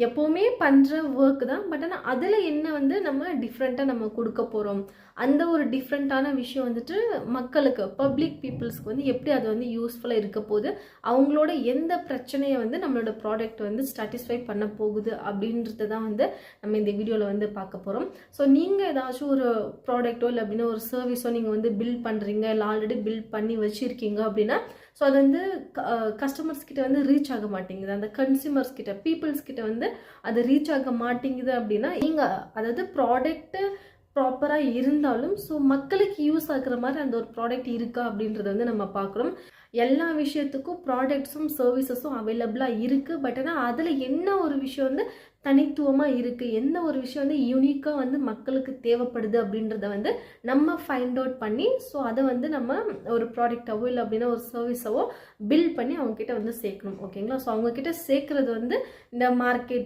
எப்போவுமே பண்ணுற ஒர்க் தான். பட் ஆனால் அதில் என்ன வந்து நம்ம டிஃப்ரெண்ட்டாக நம்ம கொடுக்க போகிறோம், அந்த ஒரு டிஃப்ரெண்ட்டான விஷயம் வந்துட்டு மக்களுக்கு, பப்ளிக் பீப்புள்ஸ்க்கு வந்து எப்படி அது வந்து யூஸ்ஃபுல்லாக இருக்க போகுது, அவங்களோட எந்த பிரச்சனையை வந்து நம்மளோட ப்ராடக்ட் வந்து சாட்டிஸ்ஃபை பண்ண போகுது அப்படின்றது தான் வந்து நம்ம இந்த வீடியோவில் வந்து பார்க்க போகிறோம். ஸோ நீங்கள் ஏதாச்சும் ஒரு ப்ராடக்ட்டோ இல்லை அப்படின்னா ஒரு சர்வீஸோ நீங்கள் வந்து பில்ட் பண்ணுறீங்க, இல்லை ஆல்ரெடி பில்ட் பண்ணி வச்சுருக்கீங்க அப்படின்னா, ஸோ அது வந்து கஸ்டமர்ஸ் கிட்ட வந்து ரீச் ஆக மாட்டேங்குது, அந்த கன்சியூமர்ஸ் கிட்ட, பீப்புள்ஸ் கிட்ட வந்து அது ரீச் ஆக மாட்டேங்குது அப்படின்னா, நீங்கள் அதாவது ப்ராடக்ட்டு ப்ராப்பராக இருந்தாலும் ஸோ மக்களுக்கு யூஸ் ஆகுற மாதிரி அந்த ஒரு ப்ராடக்ட் இருக்கா அப்படின்றத வந்து நம்ம பார்க்குறோம். எல்லா விஷயத்துக்கும் ப்ராடக்ட்ஸும் சர்வீசஸும் அவைலபிளாக இருக்குது. பட் ஆனால் அதில் என்ன ஒரு விஷயம் வந்து தனித்துவமாக இருக்குது, எந்த ஒரு விஷயம் வந்து யூனிக்காக வந்து மக்களுக்கு தேவைப்படுது அப்படின்றத வந்து நம்ம ஃபைண்ட் அவுட் பண்ணி ஸோ அதை வந்து நம்ம ஒரு ப்ராடக்டாவோ இல்லை அப்படின்னா ஒரு சர்வீஸாவோ பில்ட் பண்ணி அவங்கக்கிட்ட வந்து சேர்க்கணும். ஓகேங்களா? ஸோ அவங்கக்கிட்ட சேர்க்குறது வந்து இந்த மார்க்கெட்